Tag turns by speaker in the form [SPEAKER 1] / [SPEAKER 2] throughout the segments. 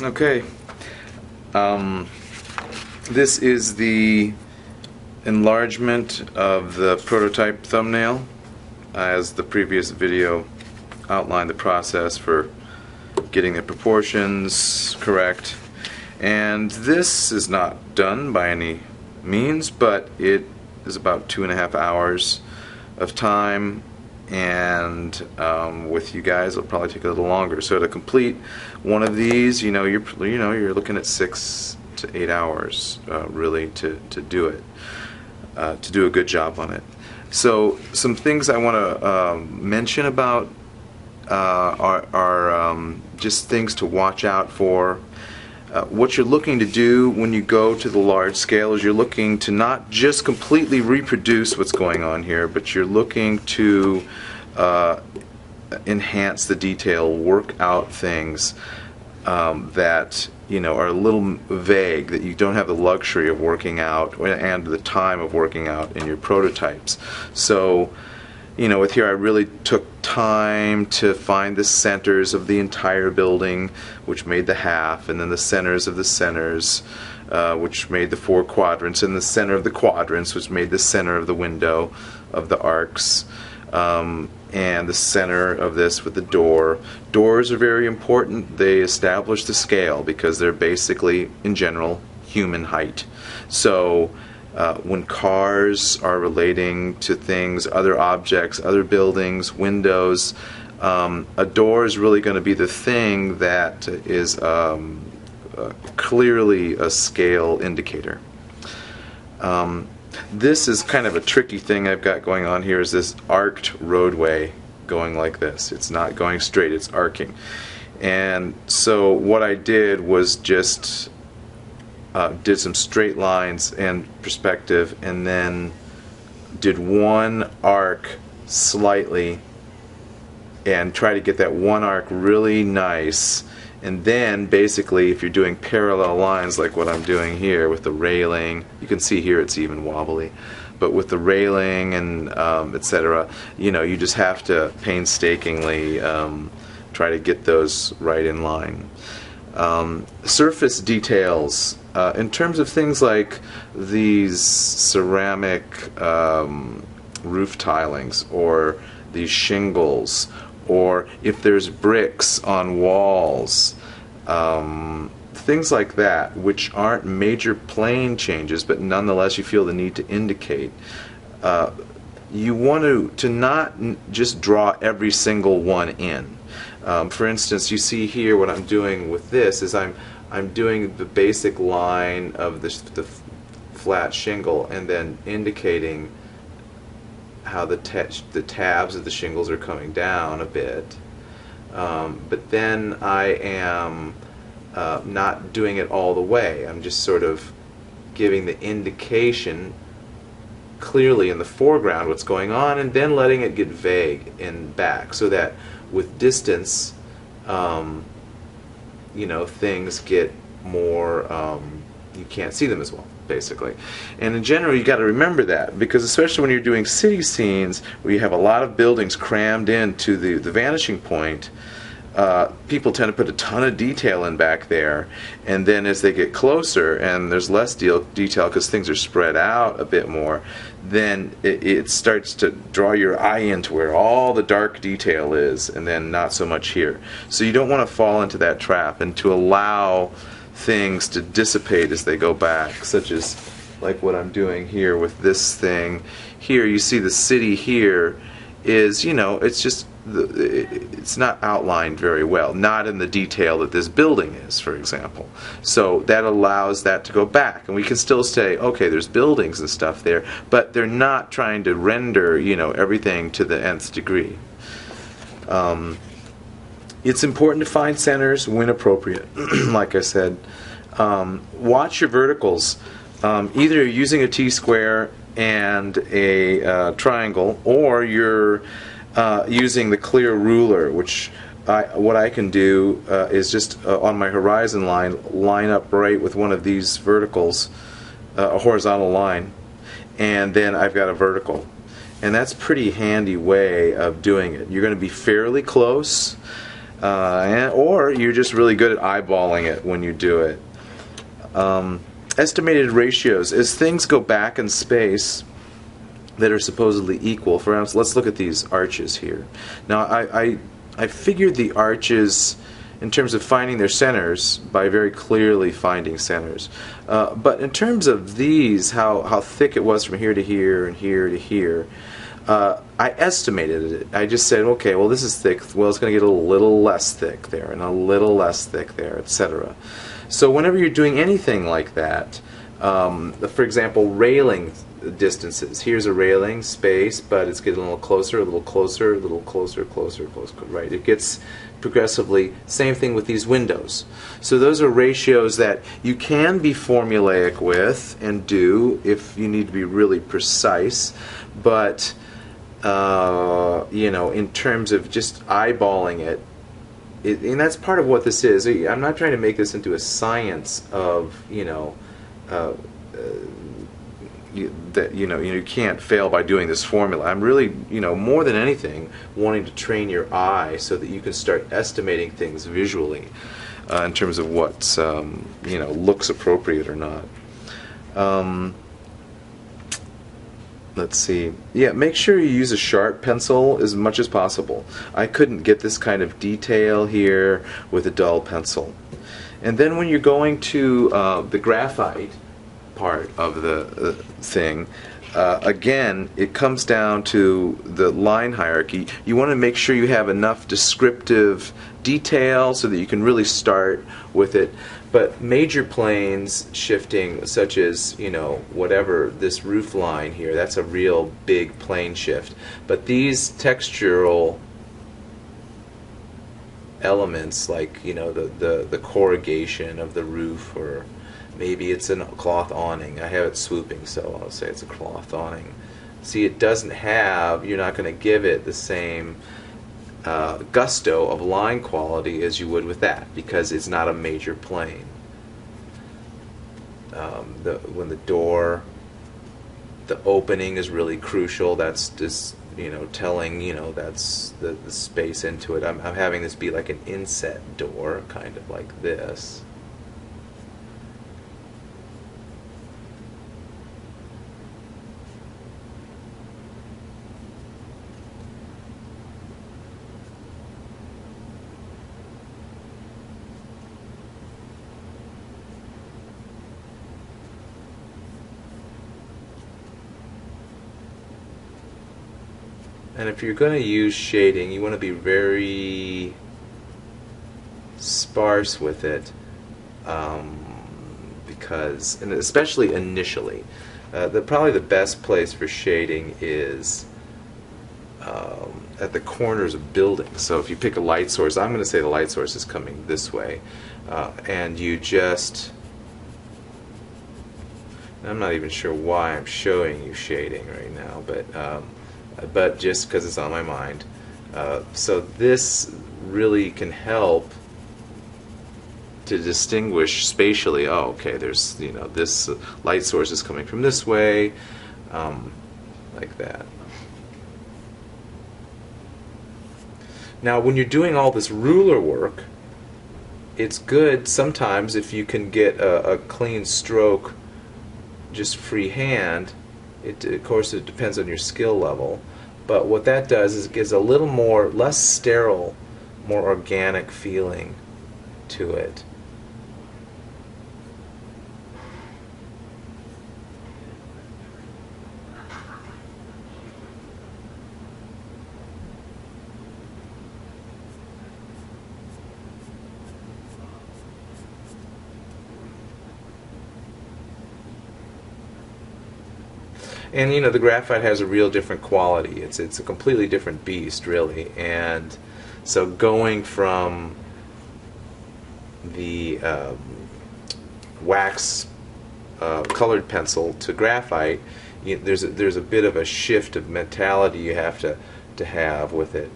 [SPEAKER 1] Okay. Um, this is the enlargement of the prototype thumbnail, as the previous video outlined the process for getting the proportions correct. And this is not done by any means, but it is about 2.5 hours of time, and with you guys it'll probably take a little longer. So to complete one of these, you're looking at 6 to 8 hours really to do it, to do a good job on it. So some things I want to mention about are just things to watch out for. What you're looking to do when you go to the large scale is you're looking to not just completely reproduce what's going on here, but you're looking to enhance the detail, work out things that are a little vague, that you don't have the luxury of working out and the time of working out in your prototypes. So with here I really took time to find the centers of the entire building, which made the half, and then the centers of the centers, which made the 4 quadrants, and the center of the quadrants, which made the center of the window of the arcs, and the center of this with the door. Doors are very important. They establish the scale because they're basically, in general, human height. So when cars are relating to things, other objects, other buildings, windows, a door is really going to be the thing that is clearly a scale indicator. This is kind of a tricky thing I've got going on here, is this arced roadway going like this. It's not going straight, it's arcing. And so what I did was just did some straight lines and perspective, and then did one arc slightly and try to get that one arc really nice. And then basically, if you're doing parallel lines like what I'm doing here with the railing, you can see here it's even wobbly, but with the railing and etc., you just have to painstakingly try to get those right in line. Surface details, in terms of things like these ceramic roof tilings, or these shingles, or if there's bricks on walls, things like that, which aren't major plane changes, but nonetheless you feel the need to indicate. You want to not just draw every single one in. For instance, you see here what I'm doing with this is I'm doing the basic line of the flat shingle, and then indicating how the tabs of the shingles are coming down a bit. But then I am not doing it all the way. I'm just sort of giving the indication clearly in the foreground what's going on, and then letting it get vague in back, so that with distance things get more, you can't see them as well, basically. And in general, you got to remember that, because especially when you're doing city scenes where you have a lot of buildings crammed into the vanishing point, people tend to put a ton of detail in back there, and then as they get closer and there's less detail because things are spread out a bit more, then it starts to draw your eye into where all the dark detail is, and then not so much here. So you don't want to fall into that trap, and to allow things to dissipate as they go back, such as like what I'm doing here with this thing. Here you see the city here is, it's just it's not outlined very well, not in the detail that this building is, for example. So that allows that to go back, and we can still say, okay, there's buildings and stuff there, but they're not trying to render everything to the nth degree. It's important to find centers when appropriate. Like I said, watch your verticals. Either you're using a T-square and a triangle, or you're using the clear ruler, which what I can do is just on my horizon line up right with one of these verticals, a horizontal line, and then I've got a vertical. And that's a pretty handy way of doing it. You're going to be fairly close, or you're just really good at eyeballing it when you do it. Estimated ratios. As things go back in space that are supposedly equal, for instance, let's look at these arches here. Now, I figured the arches in terms of finding their centers by very clearly finding centers. But in terms of these, how thick it was from here to here and here to here, I estimated it. I just said, okay, well, this is thick. Well, it's going to get a little less thick there and a little less thick there, etc. So whenever you're doing anything like that, for example, railing distances. Here's a railing space, but it's getting a little closer, a little closer, a little closer, closer, closer, right? It gets progressively, same thing with these windows. So those are ratios that you can be formulaic with and do if you need to be really precise, but you know, in terms of just eyeballing it, and that's part of what this is. I'm not trying to make this into a science of, you know, that you can't fail by doing this formula. I'm really, you know, more than anything, wanting to train your eye so that you can start estimating things visually in terms of what you know, looks appropriate or not. Let's see. Yeah, make sure you use a sharp pencil as much as possible. I couldn't get this kind of detail here with a dull pencil. And then when you're going to the graphite part of the thing, again, it comes down to the line hierarchy. You want to make sure you have enough descriptive detail so that you can really start with it. But major planes shifting, such as, you know, whatever, this roof line here, that's a real big plane shift. But these textural elements, like, you know, the corrugation of the roof, or maybe it's a cloth awning. I have it swooping, so I'll say it's a cloth awning. See, it doesn't have, you're not going to give it the same gusto of line quality as you would with that, because it's not a major plane. When the door, the opening is really crucial. That's just, you know, telling, you know, that's the space into it. I'm having this be like an inset door, kind of like this. And if you're going to use shading, you want to be very sparse with it, because, and especially initially, probably the best place for shading is at the corners of buildings. So if you pick a light source, I'm going to say the light source is coming this way, and you just, I'm not even sure why I'm showing you shading right now, but just because it's on my mind. So this really can help to distinguish spatially. Oh, okay, there's, you know, this light source is coming from this way, like that. Now, when you're doing all this ruler work, it's good sometimes if you can get a clean stroke, just freehand. Of course, it depends on your skill level, but what that does is it gives a little more, less sterile, more organic feeling to it. And you know, the graphite has a real different quality. It's a completely different beast, really. And so going from the wax colored pencil to graphite, there's a bit of a shift of mentality you have to have with it.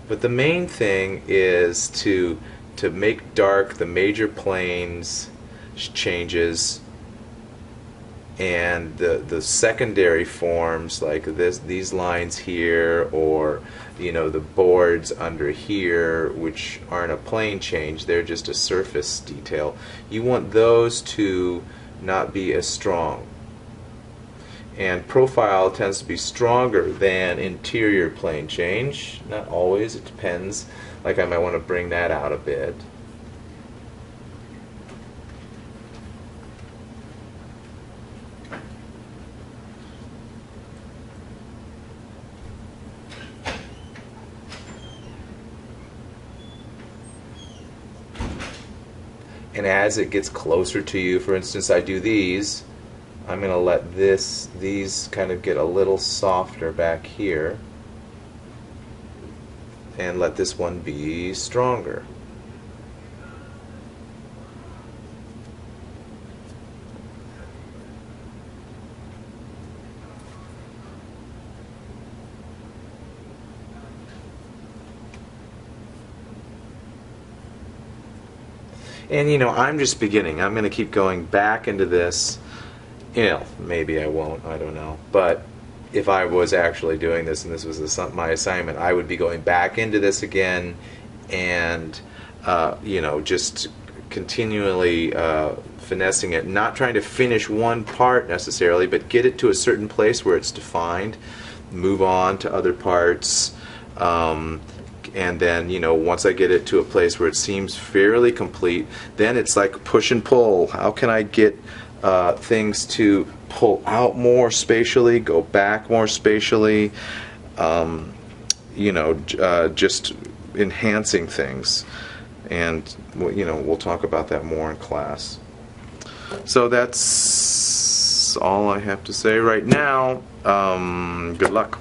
[SPEAKER 1] But the main thing is to make dark the major planes changes and the secondary forms like these lines here, or the boards under here, which aren't a plane change, they're just a surface detail. You want those to not be as strong. And profile tends to be stronger than interior plane change. Not always, it depends. Like I might want to bring that out a bit. And as it gets closer to you, for instance, I do these, I'm going to let these kind of get a little softer back here, and let this one be stronger. And I'm just beginning. I'm going to keep going back into this. Maybe I won't, I don't know. But if I was actually doing this and this was my assignment, I would be going back into this again and just continually finessing it, not trying to finish one part necessarily, but get it to a certain place where it's defined, move on to other parts, and then once I get it to a place where it seems fairly complete, then it's like push and pull. How can I get things to pull out more spatially, go back more spatially, just enhancing things. And we'll talk about that more in class. So that's all I have to say right now. Good luck.